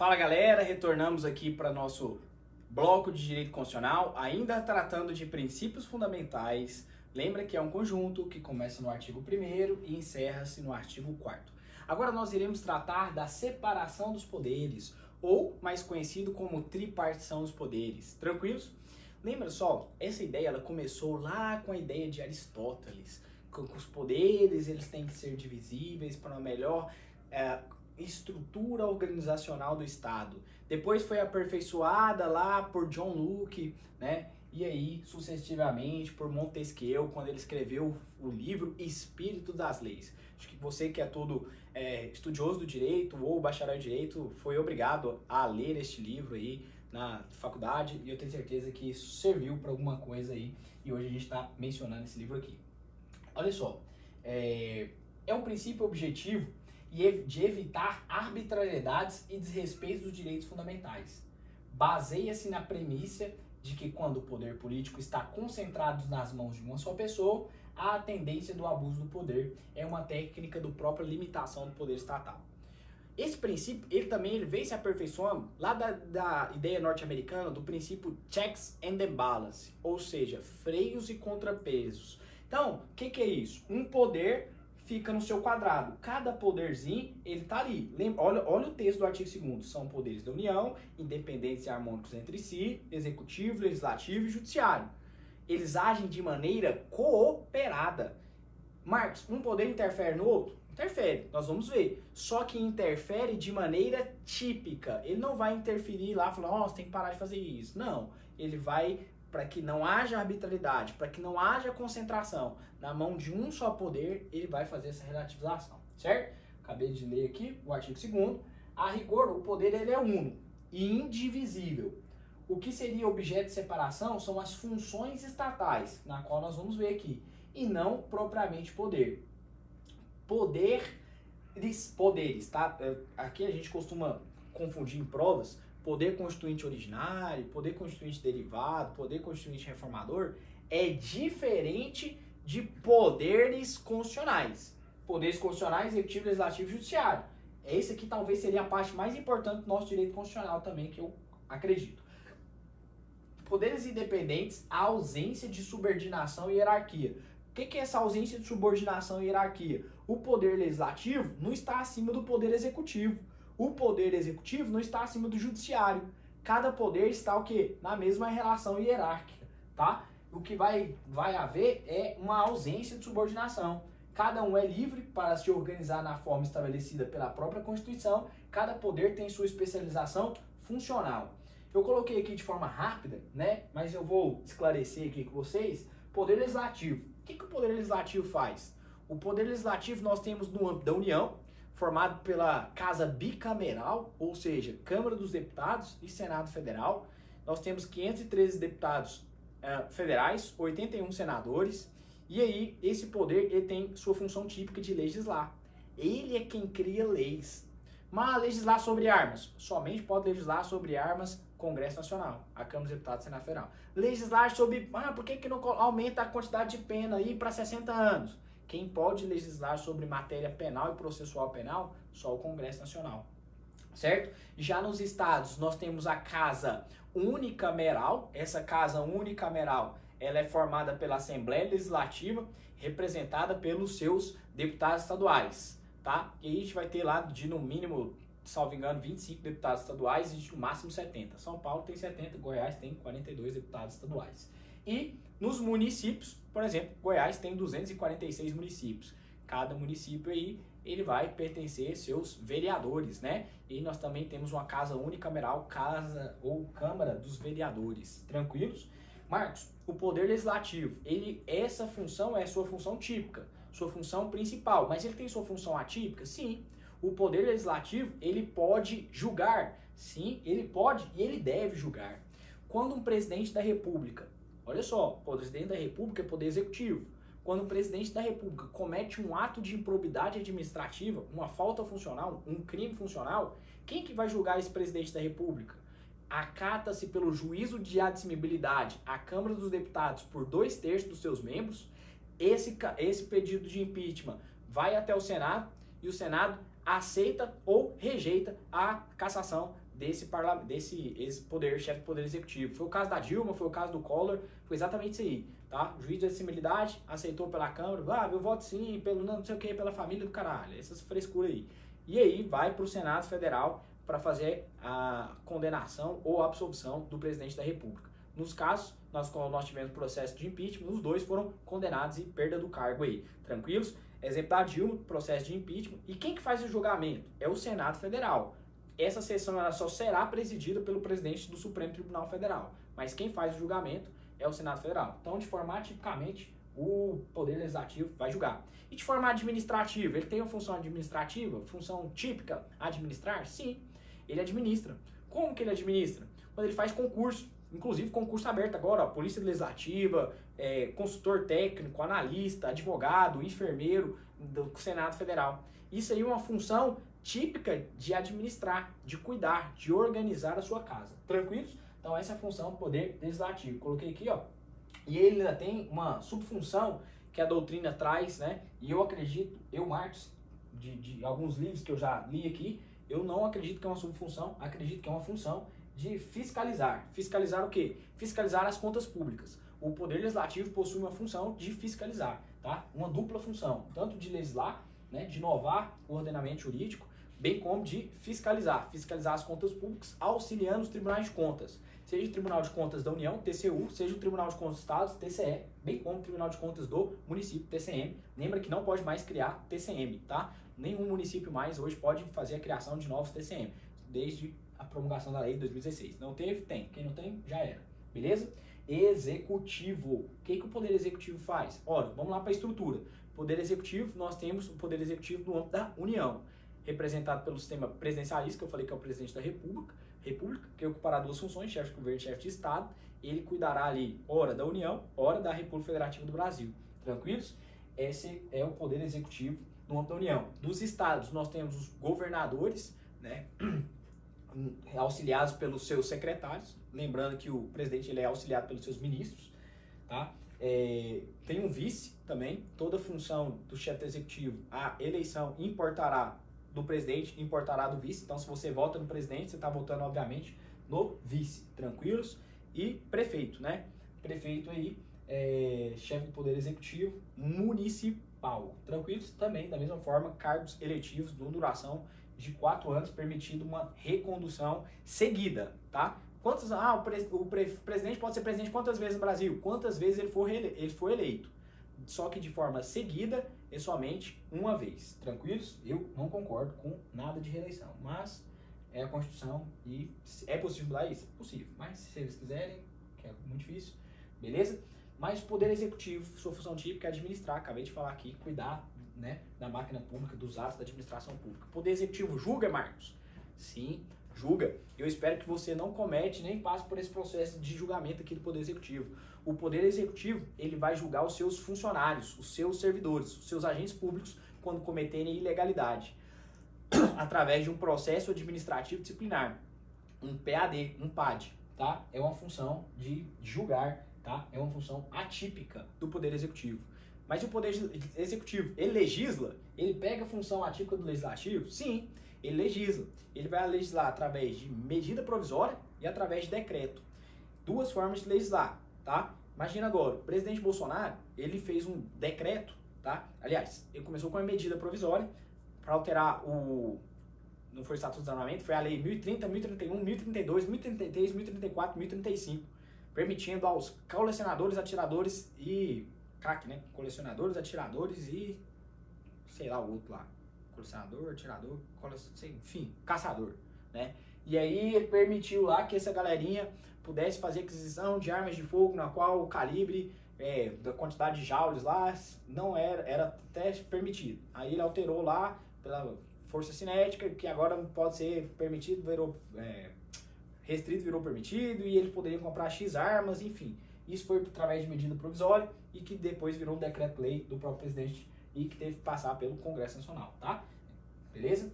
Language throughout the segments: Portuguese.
Fala galera, retornamos aqui para nosso bloco de direito constitucional, ainda tratando de princípios fundamentais. Lembra que é um conjunto que começa no artigo 1º e encerra-se no artigo 4º. Agora nós iremos tratar da separação dos poderes, ou mais conhecido como tripartição dos poderes. Tranquilos? Lembra só, essa ideia ela começou lá com a ideia de Aristóteles, que os poderes eles têm que ser divisíveis para uma melhor estrutura organizacional do Estado. Depois foi aperfeiçoada lá por John Locke, né? E aí, sucessivamente, por Montesquieu, quando ele escreveu o livro Espírito das Leis. Acho que você que é todo estudioso do direito ou bacharel em direito foi obrigado a ler este livro aí na faculdade, e eu tenho certeza que isso serviu para alguma coisa aí, e hoje a gente está mencionando esse livro aqui. Olha só, é um princípio objetivo de evitar arbitrariedades e desrespeito dos direitos fundamentais. Baseia-se na premissa de que quando o poder político está concentrado nas mãos de uma só pessoa, há a tendência do abuso do poder. É uma técnica do própria limitação do poder estatal. Esse princípio, ele vem se aperfeiçoando lá da ideia norte-americana do princípio checks and balance, ou seja, freios e contrapesos. Então, o que é isso? Um poder fica no seu quadrado. Cada poderzinho, ele tá ali. Olha o texto do artigo 2º. São poderes da União, independentes e harmônicos entre si, executivo, legislativo e judiciário. Eles agem de maneira cooperada. Marcos, um poder interfere no outro? Interfere, nós vamos ver. Só que interfere de maneira típica. Ele não vai interferir lá, falando, você tem que parar de fazer isso. Não, ele vai para que não haja arbitrariedade, para que não haja concentração na mão de um só poder, ele vai fazer essa relativização, certo? Acabei de ler aqui o artigo 2º. A rigor, o poder ele é uno e indivisível. O que seria objeto de separação são as funções estatais, na qual nós vamos ver aqui, e não propriamente poder. Poderes, tá? Aqui a gente costuma confundir em provas poder constituinte originário, poder constituinte derivado, poder constituinte reformador. É diferente de poderes constitucionais. Poderes constitucionais, executivo, legislativo e judiciário. Esse aqui talvez seria a parte mais importante do nosso direito constitucional também, que eu acredito. Poderes independentes, a ausência de subordinação e hierarquia. O que é essa ausência de subordinação e hierarquia? O poder legislativo não está acima do poder executivo. O poder executivo não está acima do judiciário. Cada poder está o quê? Na mesma relação hierárquica, tá? O que vai haver é uma ausência de subordinação. Cada um é livre para se organizar na forma estabelecida pela própria Constituição. Cada poder tem sua especialização funcional. Eu coloquei aqui de forma rápida, né? Mas eu vou esclarecer aqui com vocês. Poder legislativo. O que o Poder Legislativo faz? O Poder Legislativo nós temos no âmbito da União, formado pela Casa Bicameral, ou seja, Câmara dos Deputados e Senado Federal. Nós temos 513 deputados federais, 81 senadores, e aí esse poder ele tem sua função típica de legislar. Ele é quem cria leis. Mas legislar sobre armas, somente pode legislar sobre armas Congresso Nacional, a Câmara dos Deputados e Senado Federal. Legislar sobre, por que não aumenta a quantidade de pena aí para 60 anos? Quem pode legislar sobre matéria penal e processual penal? Só o Congresso Nacional, certo? Já nos estados, nós temos a Casa Unicameral. Essa Casa Unicameral, ela é formada pela Assembleia Legislativa, representada pelos seus deputados estaduais, tá? E aí a gente vai ter lá de, no mínimo, salvo engano, 25 deputados estaduais e no máximo 70. São Paulo tem 70, Goiás tem 42 deputados estaduais. E nos municípios, por exemplo, Goiás tem 246 municípios. Cada município aí, ele vai pertencer seus vereadores, né? E nós também temos uma Casa Unicameral, Casa ou Câmara dos Vereadores. Tranquilos? Marcos, o Poder Legislativo, essa função é sua função típica, sua função principal, mas ele tem sua função atípica? Sim. O Poder Legislativo, ele pode julgar. Sim, ele pode e ele deve julgar. Quando um presidente da República, olha só, o presidente da República é poder executivo. Quando o presidente da República comete um ato de improbidade administrativa, uma falta funcional, um crime funcional, quem que vai julgar esse presidente da República? Acata-se pelo juízo de admissibilidade a Câmara dos Deputados por 2/3 dos seus membros. Esse pedido de impeachment vai até o Senado e o Senado aceita ou rejeita a cassação desse poder, chefe do poder executivo. Foi o caso da Dilma, foi o caso do Collor, foi exatamente isso aí, tá? O juiz de acessibilidade aceitou pela Câmara, eu voto sim, pelo não sei o que, pela família do caralho, essas frescuras aí. E aí vai para o Senado Federal para fazer a condenação ou absolvição do presidente da República. Nos casos, nós tivemos processo de impeachment, os dois foram condenados e perda do cargo aí, tranquilos? Exemplo da Dilma, processo de impeachment. E quem que faz o julgamento? É o Senado Federal. Essa sessão ela só será presidida pelo presidente do Supremo Tribunal Federal. Mas quem faz o julgamento é o Senado Federal. Então, de forma atipicamente, o Poder Legislativo vai julgar. E de forma administrativa, ele tem uma função administrativa, função típica, administrar? Sim, ele administra. Como que ele administra? Quando ele faz concurso. Inclusive concurso aberto agora, ó, Polícia Legislativa, consultor técnico, analista, advogado, enfermeiro do Senado Federal. Isso aí é uma função típica de administrar, de cuidar, de organizar a sua casa. Tranquilos? Então essa é a função do Poder Legislativo. Coloquei aqui, ó. E ele ainda tem uma subfunção que a doutrina traz, né? E eu acredito, Marcos, de alguns livros que eu já li aqui, eu não acredito que é uma subfunção, acredito que é uma função de fiscalizar. Fiscalizar o quê? Fiscalizar as contas públicas. O Poder Legislativo possui uma função de fiscalizar, tá? Uma dupla função, tanto de legislar, né, de inovar o ordenamento jurídico, bem como de fiscalizar as contas públicas, auxiliando os tribunais de contas, seja o Tribunal de Contas da União, TCU, seja o Tribunal de Contas dos Estados, TCE, bem como o Tribunal de Contas do município, TCM. Lembra que não pode mais criar TCM, tá? Nenhum município mais hoje pode fazer a criação de novos TCM, desde a promulgação da lei de 2016. Não teve? Tem. Quem não tem, já era. Beleza? Executivo. O que o Poder Executivo faz? Ora, vamos lá para a estrutura. Poder Executivo, nós temos o Poder Executivo no âmbito da União, representado pelo sistema presidencialista, que eu falei que é o presidente da República, que ocupará duas funções, chefe de governo e chefe de Estado. Ele cuidará ali, ora da União, ora da República Federativa do Brasil. Tranquilos? Esse é o Poder Executivo no âmbito da União. Dos Estados, nós temos os governadores, né? Auxiliados pelos seus secretários, lembrando que o presidente ele é auxiliado pelos seus ministros, tá? Tem um vice também, toda função do chefe do executivo, a eleição importará do presidente, importará do vice, então se você vota no presidente, você está votando obviamente no vice, tranquilos? E prefeito, né? Prefeito aí, chefe do poder executivo municipal, tranquilos? Também, da mesma forma, cargos eletivos de duração de 4 anos, permitido uma recondução seguida, tá? O presidente pode ser presidente quantas vezes no Brasil? Quantas vezes ele for eleito. Só que de forma seguida e somente uma vez. Tranquilos? Eu não concordo com nada de reeleição, mas é a Constituição e é possível mudar isso? Possível, mas se eles quiserem, que é muito difícil, beleza? Mas o Poder Executivo, sua função típica é administrar, acabei de falar aqui, cuidar, né, da máquina pública, dos atos da administração pública. O Poder Executivo julga, Marcos? Sim, julga. Eu espero que você não comete nem passe por esse processo de julgamento aqui do Poder Executivo. O Poder Executivo, ele vai julgar os seus funcionários, os seus servidores, os seus agentes públicos quando cometerem ilegalidade, através de um processo administrativo disciplinar, um PAD, um PAD, tá? É uma função de julgar, tá? É uma função atípica do Poder Executivo. Mas o Poder Executivo, ele legisla? Ele pega a função atípica do Legislativo? Sim, ele legisla. Ele vai legislar através de medida provisória e através de decreto. Duas formas de legislar, tá? Imagina agora, o presidente Bolsonaro, ele fez um decreto, tá? Aliás, ele começou com uma medida provisória para alterar não foi o Estatuto de Desarmamento, foi a Lei 1030, 1031, 1032, 1033, 1034, 1035, permitindo aos colecionadores, atiradores e CAC, né? Colecionadores, atiradores e sei lá o outro lá. Colecionador, atirador, enfim, caçador, né? E aí ele permitiu lá que essa galerinha pudesse fazer aquisição de armas de fogo na qual o calibre da quantidade de joules lá não era até permitido. Aí ele alterou lá pela força cinética, que agora pode ser permitido, virou restrito, virou permitido, e eles poderiam comprar X armas, enfim. Isso foi através de medida provisória e que depois virou um decreto-lei do próprio presidente e que teve que passar pelo Congresso Nacional, tá? Beleza?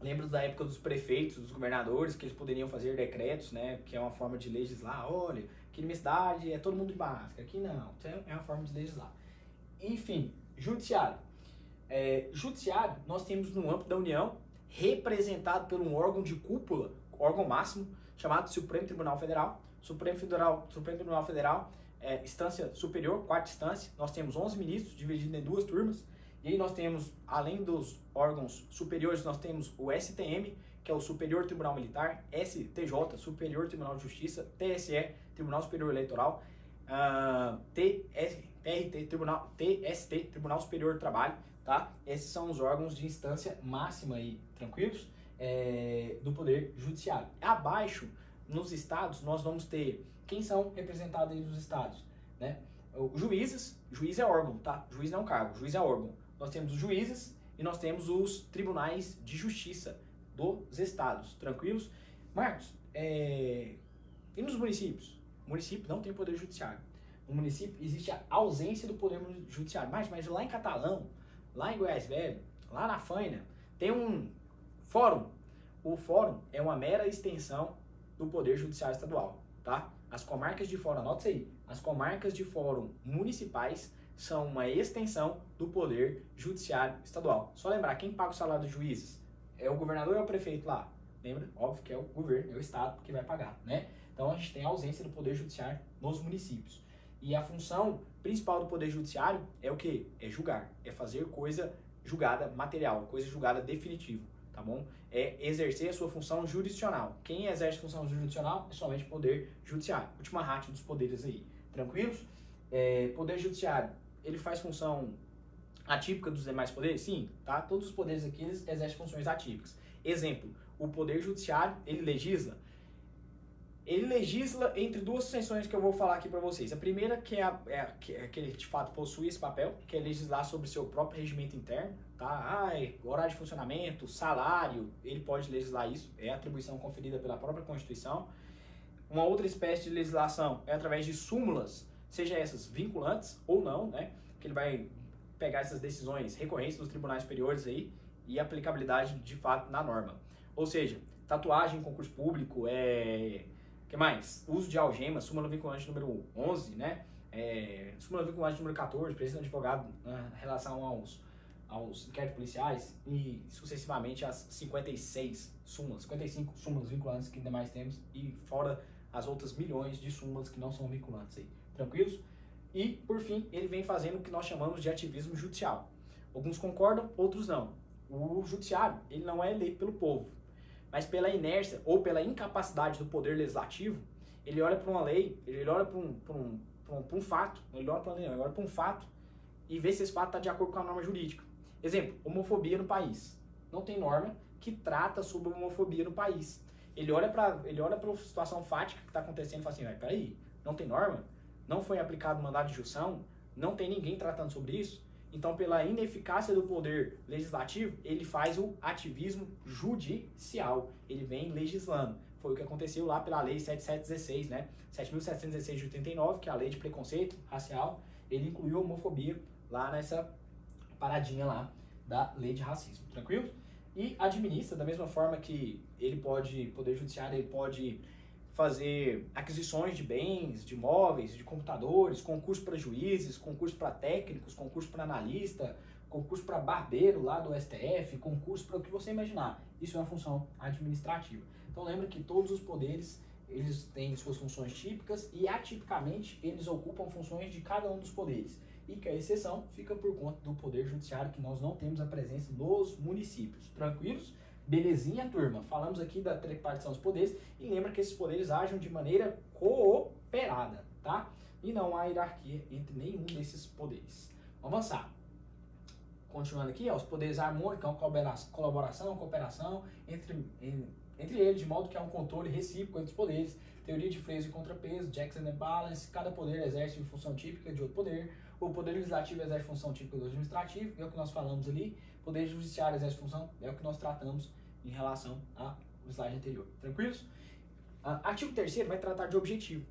Lembro da época dos prefeitos, dos governadores, que eles poderiam fazer decretos, né? Que é uma forma de legislar. Olha, aqui na minha cidade é todo mundo de máscara, aqui não. É uma forma de legislar. Enfim, judiciário. Judiciário, nós temos no âmbito da União representado por um órgão de cúpula, órgão máximo, chamado Supremo Tribunal Federal. Supremo Tribunal Federal, instância superior, quarta instância. Nós temos 11 ministros, divididos em duas turmas. E aí nós temos, além dos órgãos superiores, nós temos o STM, que é o Superior Tribunal Militar, STJ, Superior Tribunal de Justiça, TSE, Tribunal Superior Eleitoral, TST, Tribunal Superior do Trabalho, tá? Esses são os órgãos de instância máxima aí, tranquilos, do Poder Judiciário. Abaixo, nos estados, nós vamos ter quem são representados aí nos estados, né? Os juízes, juiz é órgão, tá? Juiz não é um cargo, juiz é órgão. Nós temos os juízes e nós temos os tribunais de justiça dos estados, tranquilos? Marcos, e nos municípios? O município não tem poder judiciário. No município existe a ausência do poder judiciário. Mas lá em Catalão, lá em Goiás Velho, lá na Faina, tem um fórum. O fórum é uma mera extensão do poder judiciário estadual, tá? As comarcas de fórum, anota isso aí, as comarcas de fórum municipais são uma extensão do poder judiciário estadual. Só lembrar, quem paga o salário dos juízes? É o governador ou é o prefeito lá? Lembra? Óbvio que é o governo, é o estado que vai pagar, né? Então a gente tem a ausência do poder judiciário nos municípios. E a função principal do poder judiciário é o quê? É julgar, é fazer coisa julgada material, coisa julgada definitiva, tá bom? É exercer a sua função jurisdicional. Quem exerce a função jurisdicional é somente o poder judiciário. Última ratio dos poderes aí, tranquilos? Poder judiciário, ele faz função atípica dos demais poderes? Sim, tá? Todos os poderes aqui eles exercem funções atípicas. Exemplo, o poder judiciário, ele legisla entre duas seções que eu vou falar aqui para vocês. A primeira que que ele de fato possui esse papel, que é legislar sobre seu próprio regimento interno, tá? Horário de funcionamento, salário, ele pode legislar isso, é atribuição conferida pela própria Constituição. Uma outra espécie de legislação é através de súmulas, seja essas vinculantes ou não, né? Que ele vai pegar essas decisões recorrentes dos tribunais superiores aí e aplicabilidade de fato na norma. Ou seja, tatuagem em concurso público, que mais? Uso de algemas, súmula vinculante número 11, né? Súmula vinculante número 14, presença de advogado em relação aos inquéritos policiais e sucessivamente as 55 súmulas vinculantes que ainda mais temos e fora as outras milhões de súmulas que não são vinculantes aí. Tranquilos? E, por fim, ele vem fazendo o que nós chamamos de ativismo judicial. Alguns concordam, outros não. O judiciário, ele não é eleito pelo povo, mas pela inércia ou pela incapacidade do poder legislativo, ele olha para uma lei, ele olha para um fato, ele olha para um fato e vê se esse fato está de acordo com a norma jurídica. Exemplo, homofobia no país. Não tem norma que trata sobre homofobia no país. Ele olha para a situação fática que está acontecendo e fala assim, peraí, não tem norma? Não foi aplicado mandado de junção? Não tem ninguém tratando sobre isso? Então, pela ineficácia do poder legislativo, ele faz o ativismo judicial. Ele vem legislando. Foi o que aconteceu lá pela lei 7716, né? 7.716 de 89, que é a lei de preconceito racial. Ele incluiu a homofobia lá nessa paradinha lá da lei de racismo. Tranquilo? E administra da mesma forma que poder judiciário, ele pode fazer aquisições de bens, de imóveis, de computadores, concurso para juízes, concurso para técnicos, concurso para analista, concurso para barbeiro lá do STF, concurso para o que você imaginar. Isso é uma função administrativa. Então lembra que todos os poderes, eles têm suas funções típicas e atipicamente eles ocupam funções de cada um dos poderes. E que a exceção fica por conta do poder judiciário, que nós não temos a presença nos municípios. Tranquilos? Belezinha, turma? Falamos aqui da tripartição dos poderes e lembra que esses poderes agem de maneira cooperada, tá? E não há hierarquia entre nenhum desses poderes. Vamos avançar. Continuando aqui, os poderes harmônicos, colaboração, cooperação entre eles, de modo que há um controle recíproco entre os poderes. Teoria de freios e contrapeso, checks and balance, cada poder exerce uma função típica de outro poder. O poder legislativo exerce função típica do administrativo, é o que nós falamos ali. O poder judiciário exerce função, é o que nós tratamos em relação ao slide anterior. Tranquilos? Artigo 3º vai tratar de objetivo.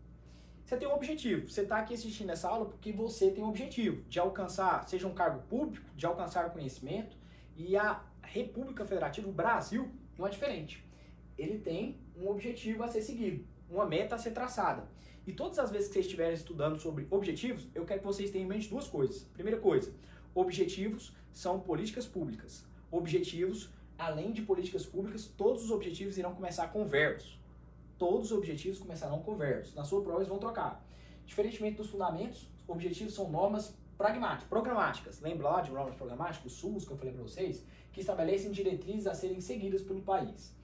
Você tem um objetivo, você está aqui assistindo essa aula porque você tem um objetivo de alcançar, seja um cargo público, de alcançar conhecimento, e a República Federativa, o Brasil, não é diferente. Ele tem um objetivo a ser seguido, uma meta a ser traçada. E todas as vezes que vocês estiverem estudando sobre objetivos, eu quero que vocês tenham em mente duas coisas. Primeira coisa, objetivos são políticas públicas. Objetivos além de políticas públicas, todos os objetivos irão começar com verbos. Todos os objetivos começarão com verbos. Na sua prova eles vão trocar. Diferentemente dos fundamentos, objetivos são normas programáticas. Lembra lá de normas programáticas, SUS, que eu falei para vocês, que estabelecem diretrizes a serem seguidas pelo país.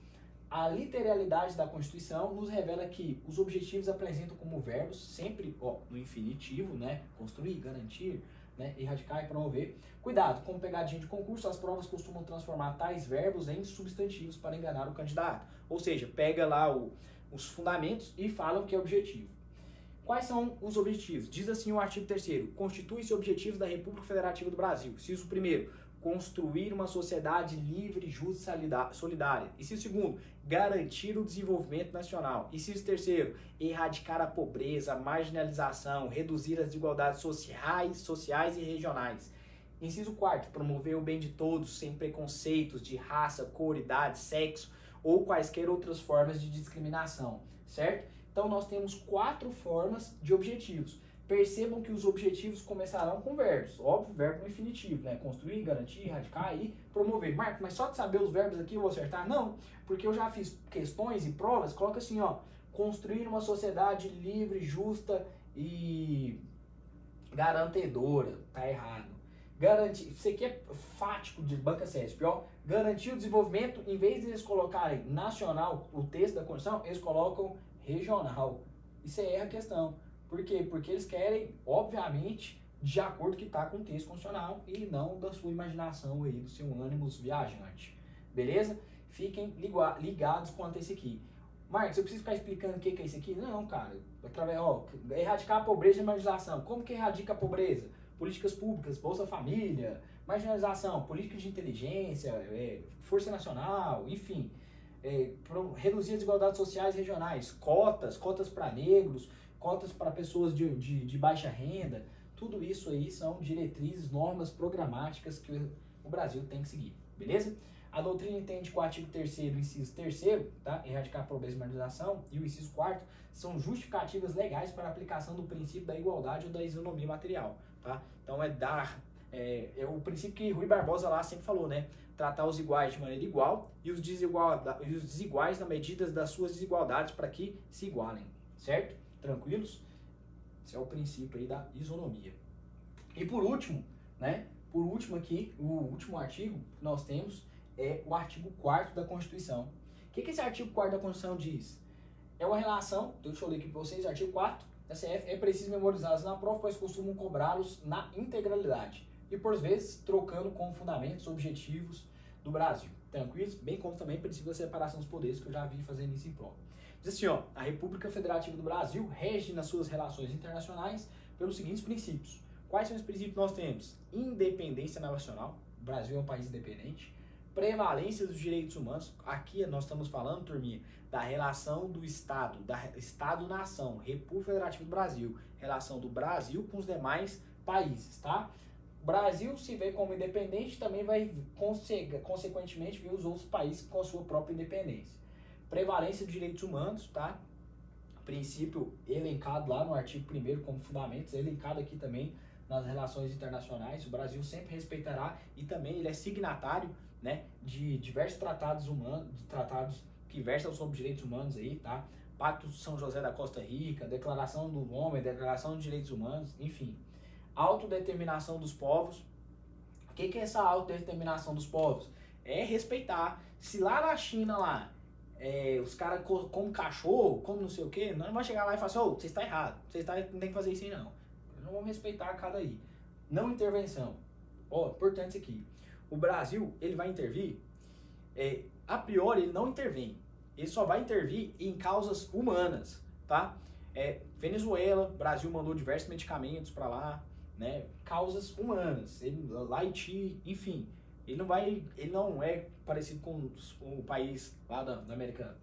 A literalidade da Constituição nos revela que os objetivos apresentam como verbos, sempre no infinitivo, né? Construir, garantir, né? Erradicar e promover. Cuidado, como pegadinha de concurso, as provas costumam transformar tais verbos em substantivos para enganar o candidato. Ou seja, pega lá os fundamentos e falam que é objetivo. Quais são os objetivos? Diz assim o artigo 3º, constitui-se objetivos da República Federativa do Brasil. Inciso 1º, construir uma sociedade livre, justa e solidária. Inciso 2º, garantir o desenvolvimento nacional. Inciso 3º, erradicar a pobreza, a marginalização, reduzir as desigualdades sociais e regionais. Inciso 4º, promover o bem de todos, sem preconceitos de raça, cor, idade, sexo ou quaisquer outras formas de discriminação, certo? Então nós temos 4 formas de objetivos. Percebam que os objetivos começarão com verbos. Óbvio, verbo no infinitivo, né? Construir, garantir, erradicar e promover. Marco, mas só de saber os verbos aqui eu vou acertar? Não, porque eu já fiz questões e provas, coloca assim, construir uma sociedade livre, justa e garantidora. Tá errado. Garantir, isso aqui é fático de banca CESP, garantir o desenvolvimento, em vez de eles colocarem nacional, o texto da Constituição, eles colocam regional. Isso aí erra a questão. Por quê? Porque eles querem, obviamente, de acordo com o que está com o texto constitucional e não da sua imaginação aí, do seu ânimos viajante. Beleza? Fiquem ligados quanto a esse aqui. Marcos, eu preciso ficar explicando o que é isso aqui? Não, cara. Através, erradicar a pobreza e marginalização. Como que erradica a pobreza? Políticas públicas, Bolsa Família, marginalização, política de inteligência, Força Nacional, enfim. Reduzir as desigualdades sociais e regionais, cotas para negros, cotas para pessoas de baixa renda, tudo isso aí são diretrizes, normas programáticas que o Brasil tem que seguir, beleza? A doutrina entende que o artigo 3º, inciso 3º, tá? Erradicar a pobreza e marginalização, e o inciso 4º são justificativas legais para a aplicação do princípio da igualdade ou da isonomia material, tá? Então é o princípio que Rui Barbosa lá sempre falou, né? Tratar os iguais de maneira igual e os desiguais na medida das suas desigualdades para que se igualem, certo? Tranquilos? Esse é o princípio aí da isonomia. E por último, né? Por último aqui, o último artigo que nós temos é o artigo 4º da Constituição. O que esse artigo 4º da Constituição diz? É uma relação, deixa eu ler aqui para vocês, artigo 4º da CF, é preciso memorizá-los na prova, pois costumam cobrá-los na integralidade e por vezes trocando com fundamentos objetivos do Brasil. Tranquilos? Bem como também o princípio da separação dos poderes, que eu já vi fazendo isso em prova. Diz assim, a República Federativa do Brasil rege nas suas relações internacionais pelos seguintes princípios. Quais são os princípios que nós temos? Independência nacional, o Brasil é um país independente. Prevalência dos direitos humanos, aqui nós estamos falando, turminha, da relação do Estado, da Estado-nação, República Federativa do Brasil, relação do Brasil com os demais países, tá? O Brasil se vê como independente, também vai, consequentemente, ver os outros países com a sua própria independência. Prevalência dos direitos humanos, tá? Princípio elencado lá no artigo 1º como fundamentos, elencado aqui também nas relações internacionais. O Brasil sempre respeitará e também ele é signatário, né, de diversos tratados humanos, de tratados que versam sobre direitos humanos aí, tá? Pacto de São José da Costa Rica, Declaração do Homem, Declaração dos Direitos Humanos, enfim. Autodeterminação dos povos. O que é essa autodeterminação dos povos? É respeitar. Se lá na China, lá, os caras comem cachorro, comem não sei o que, não vai chegar lá e falar assim, você está errado, não tem que fazer isso aí não. Não vamos respeitar cada aí. Não intervenção. Importante isso aqui. O Brasil, ele vai intervir, a priori ele não intervém. Ele só vai intervir em causas humanas, tá? Venezuela, o Brasil mandou diversos medicamentos para lá, né? Causas humanas. Lá Haiti, enfim. Ele não é parecido com o país lá da América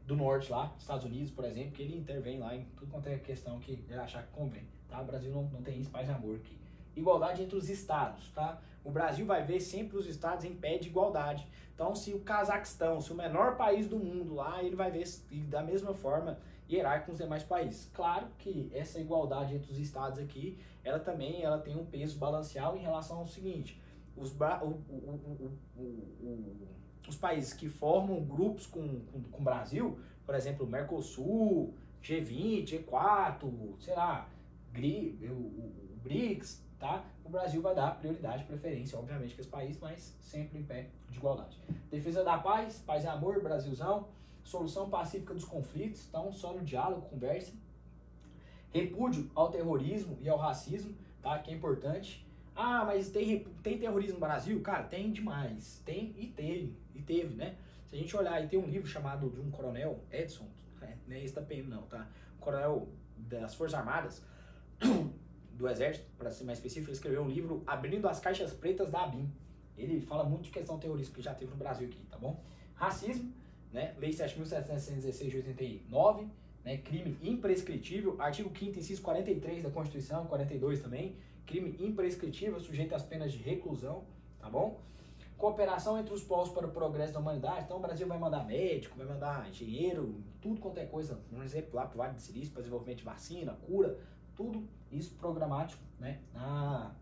do Norte, lá, Estados Unidos, por exemplo, que ele intervém lá em tudo quanto é questão que ele achar que convém, tá? O Brasil não tem isso, paz e amor aqui. Igualdade entre os estados, tá? O Brasil vai ver sempre os estados em pé de igualdade. Então, se o Cazaquistão, se o menor país do mundo lá, ele vai ver da mesma forma hierárquico com os demais países. Claro que essa igualdade entre os estados aqui, ela tem um peso balanceado em relação ao seguinte: os países que formam grupos com o Brasil, por exemplo, Mercosul, G20, E4, sei lá, o BRICS, tá? O Brasil vai dar prioridade, preferência, obviamente, que esse país, mas sempre em pé de igualdade. Defesa da paz, paz e amor, Brasilzão. Solução pacífica dos conflitos, então só no diálogo, conversa. Repúdio ao terrorismo e ao racismo, tá? Que é importante. Ah, mas tem terrorismo no Brasil? Cara, tem demais. Tem e teve, né? Se a gente olhar aí, tem um livro chamado de um coronel, Edson, não é esse da PM não, tá? Um coronel das Forças Armadas, do Exército, para ser mais específico, ele escreveu um livro Abrindo as Caixas Pretas da ABIN. Ele fala muito de questão terrorista que já teve no Brasil aqui, tá bom? Racismo, né? Lei 7.716 de 89, né? Crime imprescritível, artigo 5º, inciso 43 da Constituição, 42 também, crime imprescritível, sujeito às penas de reclusão, tá bom? Cooperação entre os povos para o progresso da humanidade, então o Brasil vai mandar médico, vai mandar engenheiro, tudo quanto é coisa, um exemplo lá para o Vale do Silício, para desenvolvimento de vacina, cura, tudo isso programático, né, na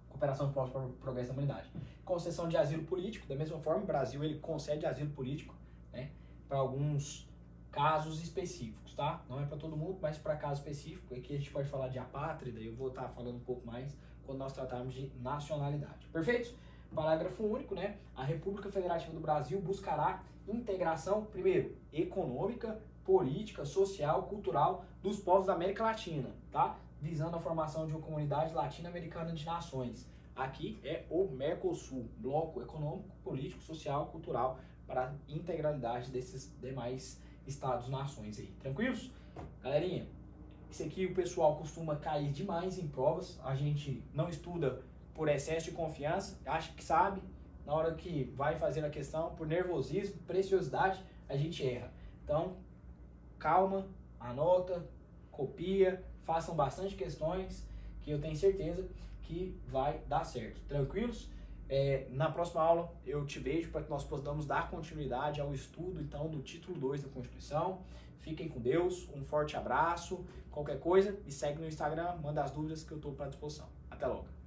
cooperação entre os povos para o progresso da humanidade. Concessão de asilo político, da mesma forma, o Brasil ele concede asilo político, né, para alguns casos específicos, tá? Não é para todo mundo, mas para caso específico. Aqui a gente pode falar de apátrida, eu vou estar falando um pouco mais quando nós tratarmos de nacionalidade. Perfeito? Parágrafo único, né? A República Federativa do Brasil buscará integração, primeiro, econômica, política, social, cultural dos povos da América Latina, tá? Visando a formação de uma comunidade latino-americana de nações. Aqui é o Mercosul, bloco econômico, político, social, cultural para a integralidade desses demais estados-nações aí. Tranquilos? Galerinha, isso aqui o pessoal costuma cair demais em provas. A gente não estuda por excesso de confiança, acha que sabe, na hora que vai fazer a questão, por nervosismo, preciosidade, a gente erra. Então, calma, anota, copia, façam bastante questões, que eu tenho certeza que vai dar certo. Tranquilos? Na próxima aula eu te vejo para que nós possamos dar continuidade ao estudo então do título 2 da Constituição. Fiquem com Deus, um forte abraço, qualquer coisa, me segue no Instagram, manda as dúvidas que eu estou para disposição. Até logo!